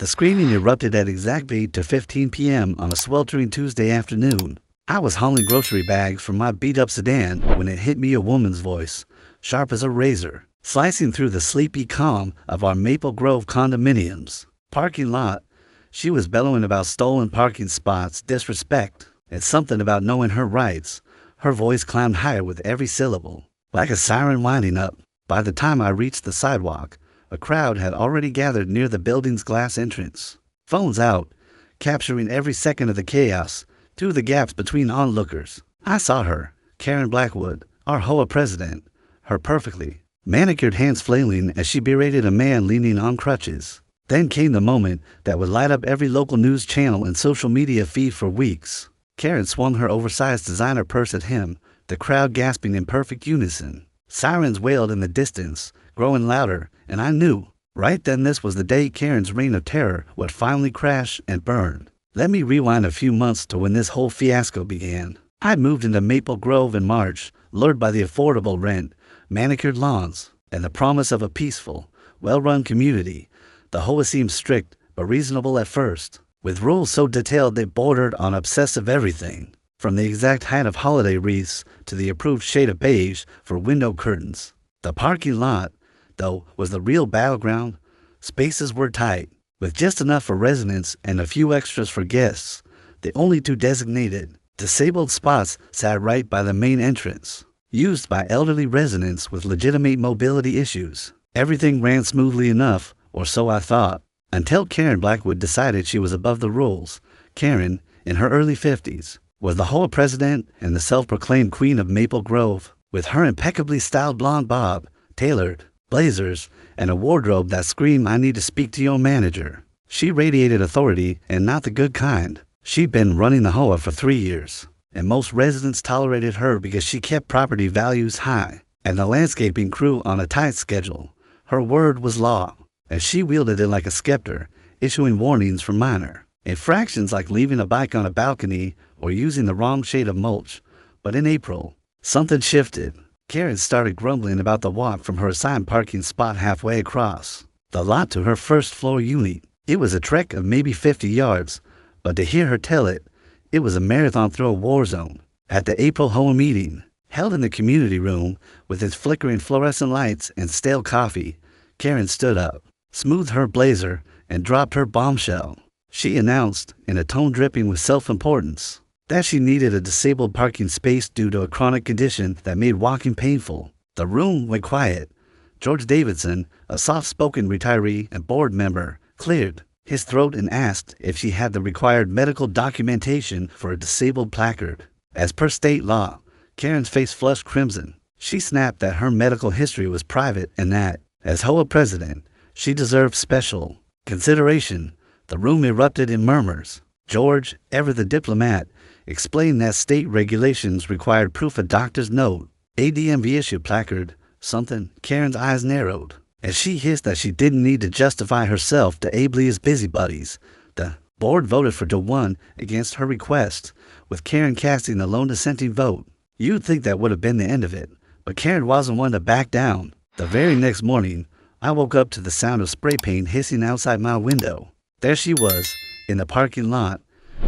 The screaming erupted at exactly 8:15 p.m. on a sweltering Tuesday afternoon. I was hauling grocery bags from my beat-up sedan when it hit me, a woman's voice, sharp as a razor, slicing through the sleepy calm of our Maple Grove condominium's parking lot. She was bellowing about stolen parking spots, disrespect, and something about knowing her rights. Her voice climbed higher with every syllable, like a siren winding up. By the time I reached the sidewalk, a crowd had already gathered near the building's glass entrance, phones out, capturing every second of the chaos through the gaps between onlookers. I saw her, Karen Blackwood, our HOA president, her perfectly manicured hands flailing as she berated a man leaning on crutches. Then came the moment that would light up every local news channel and social media feed for weeks. Karen swung her oversized designer purse at him, the crowd gasping in perfect unison. Sirens wailed in the distance, growing louder, and I knew right then this was the day Karen's reign of terror would finally crash and burn. Let me rewind a few months to when this whole fiasco began. I'd moved into Maple Grove in March, lured by the affordable rent, manicured lawns, and the promise of a peaceful, well-run community. The HOA seemed strict, but reasonable at first, with rules so detailed they bordered on obsessive everything, from the exact height of holiday wreaths to the approved shade of beige for window curtains. The parking lot, though, was the real battleground. Spaces were tight, with just enough for residents and a few extras for guests. The only two designated, disabled spots sat right by the main entrance, used by elderly residents with legitimate mobility issues. Everything ran smoothly enough, or so I thought, until Karen Blackwood decided she was above the rules. Karen, in her early 50s, was the HOA president and the self-proclaimed queen of Maple Grove, with her impeccably styled blonde bob, tailored blazers, and a wardrobe that screamed, "I need to speak to your manager." She radiated authority, and not the good kind. She'd been running the HOA for 3 years, and most residents tolerated her because she kept property values high, and the landscaping crew on a tight schedule. Her word was law, and she wielded it like a scepter, issuing warnings for minor infractions like leaving a bike on a balcony or using the wrong shade of mulch. But in April, something shifted. Karen started grumbling about the walk from her assigned parking spot halfway across the lot to her first floor unit. It was a trek of maybe 50 yards, but to hear her tell it, it was a marathon through a war zone. At the April HOA meeting, held in the community room with its flickering fluorescent lights and stale coffee, Karen stood up, smoothed her blazer, and dropped her bombshell. She announced, in a tone dripping with self-importance, that she needed a disabled parking space due to a chronic condition that made walking painful. The room went quiet. George Davidson, a soft-spoken retiree and board member, cleared his throat and asked if she had the required medical documentation for a disabled placard. As per state law, Karen's face flushed crimson. She snapped that her medical history was private and that, as HOA president, she deserved special consideration. The room erupted in murmurs. George, ever the diplomat, explained that state regulations required proof of doctor's note, ADMV issued placard, something. Karen's eyes narrowed, as she hissed that she didn't need to justify herself to ableist busybodies. The board voted 4-1 against her request, with Karen casting the lone dissenting vote. You'd think that would have been the end of it, but Karen wasn't one to back down. The very next morning, I woke up to the sound of spray paint hissing outside my window. There she was, in the parking lot,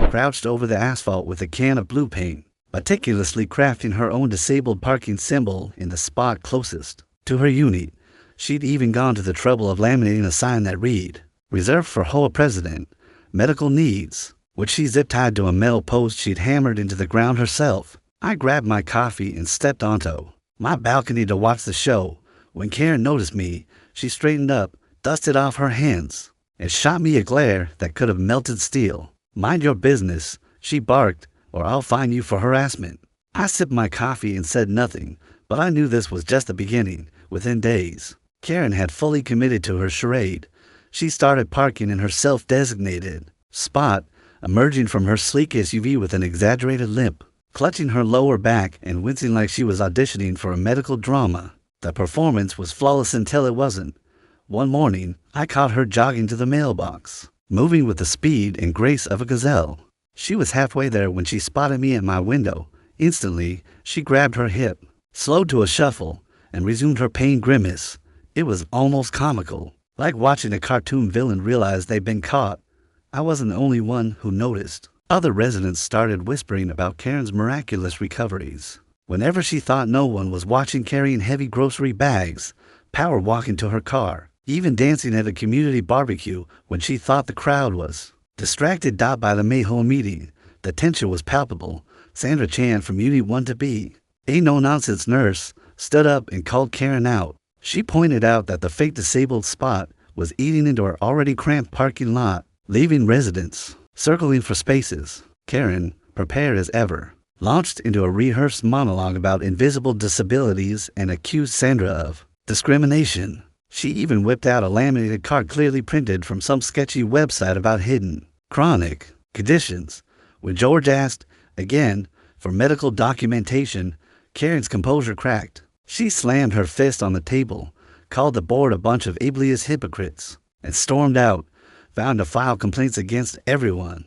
crouched over the asphalt with a can of blue paint, meticulously crafting her own disabled parking symbol in the spot closest to her unit. She'd even gone to the trouble of laminating a sign that read, "Reserved for HOA President, Medical Needs," which she zip-tied to a metal post she'd hammered into the ground herself. I grabbed my coffee and stepped onto my balcony to watch the show. When Karen noticed me, she straightened up, dusted off her hands, and shot me a glare that could have melted steel. "Mind your business," she barked, "or I'll fine you for harassment." I sipped my coffee and said nothing, but I knew this was just the beginning. Within days, Karen had fully committed to her charade. She started parking in her self-designated spot, emerging from her sleek SUV with an exaggerated limp, clutching her lower back and wincing like she was auditioning for a medical drama. The performance was flawless until it wasn't. One morning, I caught her jogging to the mailbox, moving with the speed and grace of a gazelle. She was halfway there when she spotted me at my window. Instantly, she grabbed her hip, slowed to a shuffle, and resumed her pained grimace. It was almost comical. Like watching a cartoon villain realize they've been caught. I wasn't the only one who noticed. Other residents started whispering about Karen's miraculous recoveries. Whenever she thought no one was watching, carrying heavy grocery bags, power walking to her car, even dancing at a community barbecue when she thought the crowd was distracted. By the Mayho meeting, the tension was palpable. Sandra Chan from Unit 1 to B, a no-nonsense nurse, stood up and called Karen out. She pointed out that the fake disabled spot was eating into her already cramped parking lot, leaving residents circling for spaces. Karen, prepared as ever, launched into a rehearsed monologue about invisible disabilities and accused Sandra of discrimination. She even whipped out a laminated card clearly printed from some sketchy website about hidden chronic conditions. When George asked, again, for medical documentation, Karen's composure cracked. She slammed her fist on the table, called the board a bunch of ableist hypocrites, and stormed out, vowing to file complaints against everyone.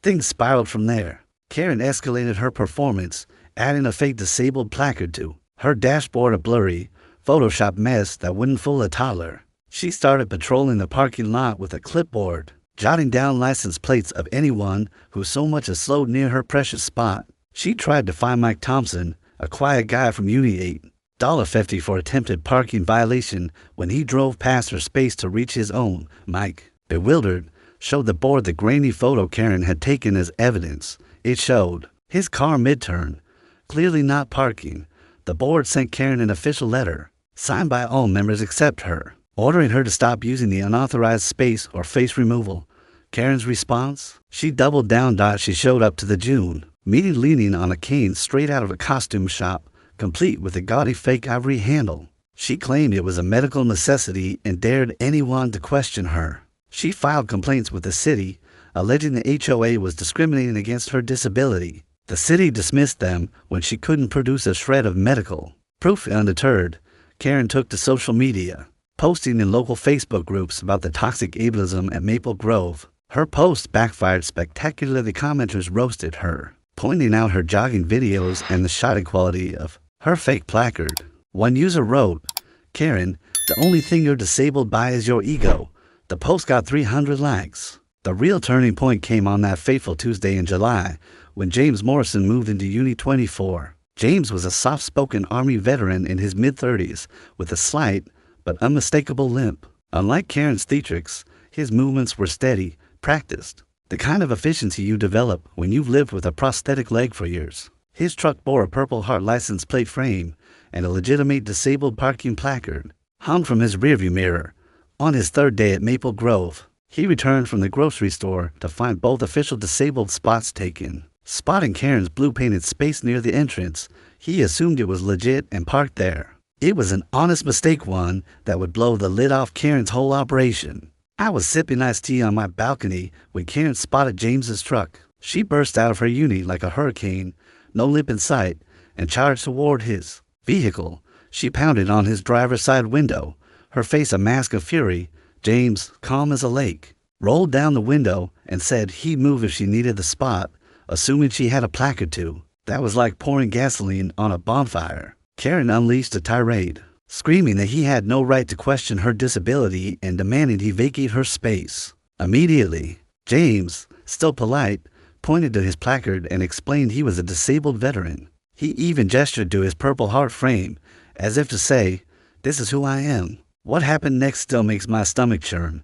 Things spiraled from there. Karen escalated her performance, adding a fake disabled placard to her dashboard, a blurry, Photoshop mess that wouldn't fool a toddler. She started patrolling the parking lot with a clipboard, jotting down license plates of anyone who so much as slowed near her precious spot. She tried to find Mike Thompson, a quiet guy from Unit 8, $50 for attempted parking violation when he drove past her space to reach his own. Mike, bewildered, showed the board the grainy photo Karen had taken as evidence. It showed his car mid-turn, clearly not parking. The board sent Karen an official letter, signed by all members except her, ordering her to stop using the unauthorized space or face removal. Karen's response? She doubled down. She showed up to the June meeting leaning on a cane straight out of a costume shop, complete with a gaudy fake ivory handle. She claimed it was a medical necessity and dared anyone to question her. She filed complaints with the city, alleging the HOA was discriminating against her disability. The city dismissed them when she couldn't produce a shred of medical proof. Undeterred, Karen took to social media, posting in local Facebook groups about the toxic ableism at Maple Grove. Her posts backfired spectacularly. Commenters roasted her, pointing out her jogging videos and the shoddy quality of her fake placard. One user wrote, "Karen, the only thing you're disabled by is your ego." The post got 300 likes. The real turning point came on that fateful Tuesday in July, when James Morrison moved into Unit 24. James was a soft-spoken Army veteran in his mid-30s with a slight but unmistakable limp. Unlike Karen's theatrics, his movements were steady, practiced, the kind of efficiency you develop when you've lived with a prosthetic leg for years. His truck bore a Purple Heart license plate frame and a legitimate disabled parking placard hung from his rearview mirror. On his third day at Maple Grove, he returned from the grocery store to find both official disabled spots taken. Spotting Karen's blue-painted space near the entrance, he assumed it was legit and parked there. It was an honest mistake, one that would blow the lid off Karen's whole operation. I was sipping iced tea on my balcony when Karen spotted James's truck. She burst out of her unit like a hurricane, no limp in sight, and charged toward his vehicle. She pounded on his driver's side window, her face a mask of fury. James, calm as a lake, rolled down the window and said he'd move if she needed the spot, assuming she had a placard to. That was like pouring gasoline on a bonfire. Karen unleashed a tirade, screaming that he had no right to question her disability and demanding he vacate her space immediately. James, still polite, pointed to his placard and explained he was a disabled veteran. He even gestured to his Purple Heart frame, as if to say, "This is who I am." What happened next still makes my stomach churn.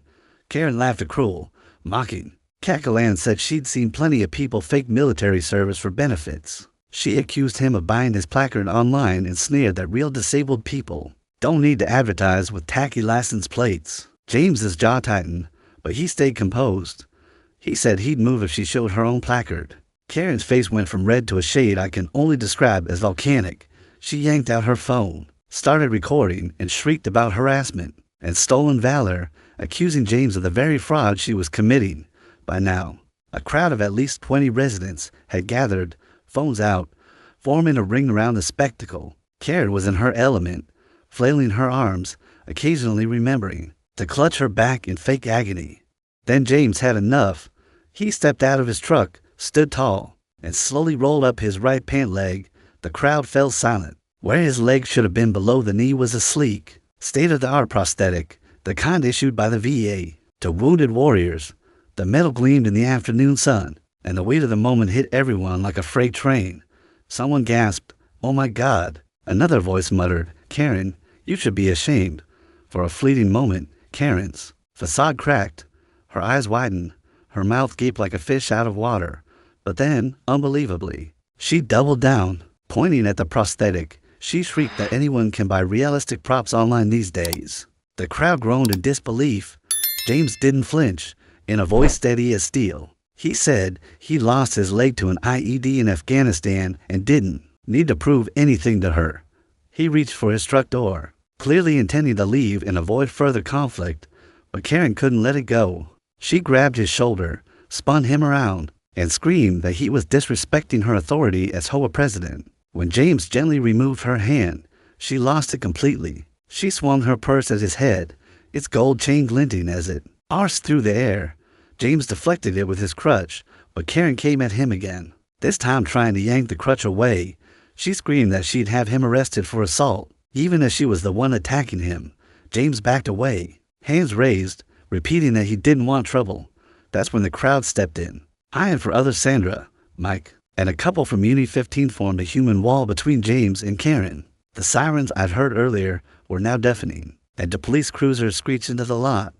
Karen laughed a cruel, mocking cackle and said she'd seen plenty of people fake military service for benefits. She accused him of buying his placard online and sneered that real disabled people don't need to advertise with tacky license plates. James's jaw tightened, but he stayed composed. He said he'd move if she showed her own placard. Karen's face went from red to a shade I can only describe as volcanic. She yanked out her phone, started recording, and shrieked about harassment and stolen valor, accusing James of the very fraud she was committing. By now, a crowd of at least 20 residents had gathered, phones out, forming a ring around the spectacle. Karen was in her element, flailing her arms, occasionally remembering to clutch her back in fake agony. Then James had enough. He stepped out of his truck, stood tall, and slowly rolled up his right pant leg. The crowd fell silent. Where his leg should have been below the knee was a sleek, state-of-the-art prosthetic the kind issued by the VA to wounded warriors. The metal gleamed in the afternoon sun, and the weight of the moment hit everyone like a freight train. Someone gasped, "Oh my God." Another voice muttered, "Karen, you should be ashamed." For a fleeting moment, Karen's facade cracked. Her eyes widened. Her mouth gaped like a fish out of water. But then, unbelievably, she doubled down. Pointing at the prosthetic, she shrieked that anyone can buy realistic props online these days. The crowd groaned in disbelief. James didn't flinch. In a voice steady as steel, he said he lost his leg to an IED in Afghanistan and didn't need to prove anything to her. He reached for his truck door, clearly intending to leave and avoid further conflict, but Karen couldn't let it go. She grabbed his shoulder, spun him around, and screamed that he was disrespecting her authority as HOA president. When James gently removed her hand, she lost it completely. She swung her purse at his head, its gold chain glinting as it arched through the air. James deflected it with his crutch, but Karen came at him again, this time trying to yank the crutch away. She screamed that she'd have him arrested for assault, even as she was the one attacking him. James backed away, hands raised, repeating that he didn't want trouble. That's when the crowd stepped in. I and for others Sandra, Mike, and a couple from Uni 15 formed a human wall between James and Karen. The sirens I'd heard earlier were now deafening, and the police cruisers screeched into the lot.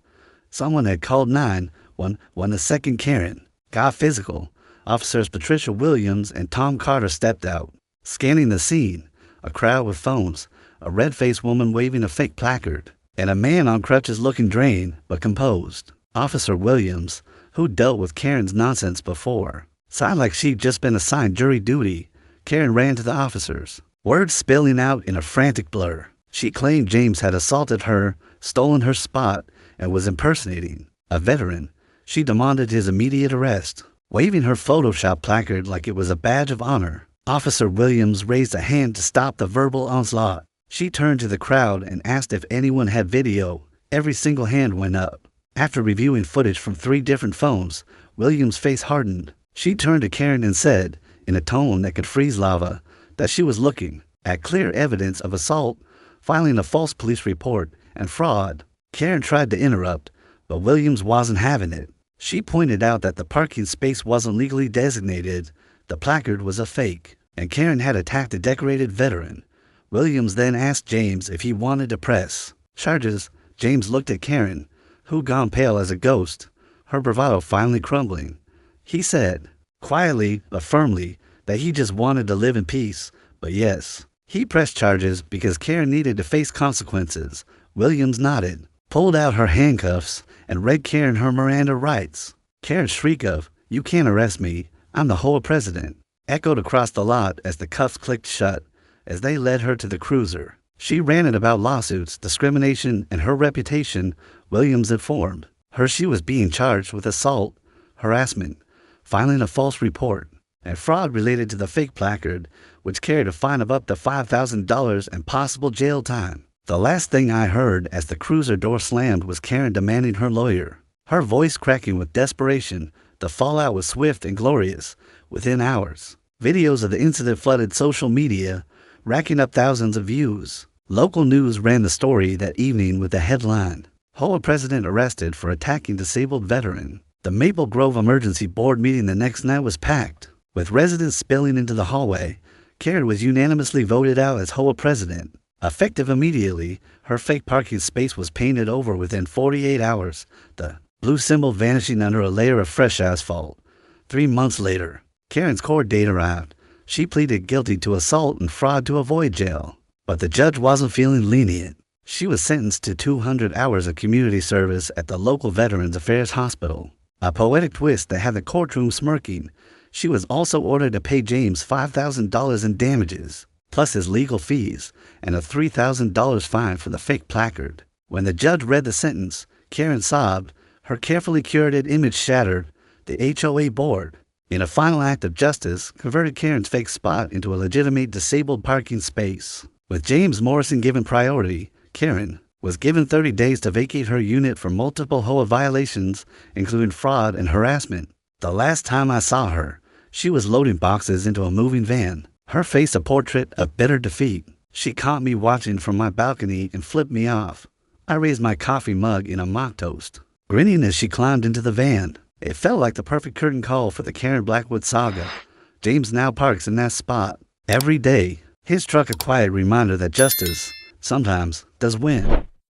Someone had called 911 when the second Karen got physical. Officers Patricia Williams and Tom Carter stepped out, scanning the scene. A crowd with phones, a red-faced woman waving a fake placard, and a man on crutches looking drained but composed. Officer Williams, who dealt with Karen's nonsense before, sounded like she'd just been assigned jury duty. Karen ran to the officers, words spilling out in a frantic blur. She claimed James had assaulted her, stolen her spot, and was impersonating a veteran. She demanded his immediate arrest, waving her Photoshop placard like it was a badge of honor. Officer Williams raised a hand to stop the verbal onslaught. She turned to the crowd and asked if anyone had video. Every single hand went up. After reviewing footage from 3 different phones, Williams' face hardened. She turned to Karen and said, in a tone that could freeze lava, that she was looking at clear evidence of assault, filing a false police report, and fraud. Karen tried to interrupt, but Williams wasn't having it. She pointed out that the parking space wasn't legally designated, the placard was a fake, and Karen had attacked a decorated veteran. Williams then asked James if he wanted to press charges. James looked at Karen, who'd gone pale as a ghost, her bravado finally crumbling. He said, quietly but firmly, that he just wanted to live in peace, but yes, he pressed charges because Karen needed to face consequences. Williams nodded, pulled out her handcuffs, and read Karen her Miranda rights. Karen's shriek of, "You can't arrest me, I'm the HOA president," echoed across the lot as the cuffs clicked shut. As they led her to the cruiser, she ranted about lawsuits, discrimination, and her reputation. Williams informed her she was being charged with assault, harassment, filing a false report, and fraud related to the fake placard, which carried a fine of up to $5,000 and possible jail time. The last thing I heard as the cruiser door slammed was Karen demanding her lawyer, her voice cracking with desperation. The fallout was swift and glorious. Within hours, videos of the incident flooded social media, racking up thousands of views. Local news ran the story that evening with the headline, HOA president arrested for attacking disabled veteran. The Maple Grove Emergency Board meeting the next night was packed, with residents spilling into the hallway. Karen was unanimously voted out as HOA president. Effective immediately, her fake parking space was painted over within 48 hours, the blue symbol vanishing under a layer of fresh asphalt. 3 months later, Karen's court date arrived. She pleaded guilty to assault and fraud to avoid jail. But the judge wasn't feeling lenient. She was sentenced to 200 hours of community service at the local Veterans Affairs Hospital. A poetic twist that had the courtroom smirking. She was also ordered to pay James $5,000 in damages, plus his legal fees, and a $3,000 fine for the fake placard. When the judge read the sentence, Karen sobbed, her carefully curated image shattered. The HOA board, in a final act of justice, converted Karen's fake spot into a legitimate disabled parking space. With James Morrison given priority, Karen was given 30 days to vacate her unit for multiple HOA violations, including fraud and harassment. The last time I saw her, she was loading boxes into a moving van, her face a portrait of bitter defeat. She caught me watching from my balcony and flipped me off. I raised my coffee mug in a mock toast, grinning as she climbed into the van. It felt like the perfect curtain call for the Karen Blackwood saga. James now parks in that spot every day, his truck a quiet reminder that justice sometimes does win.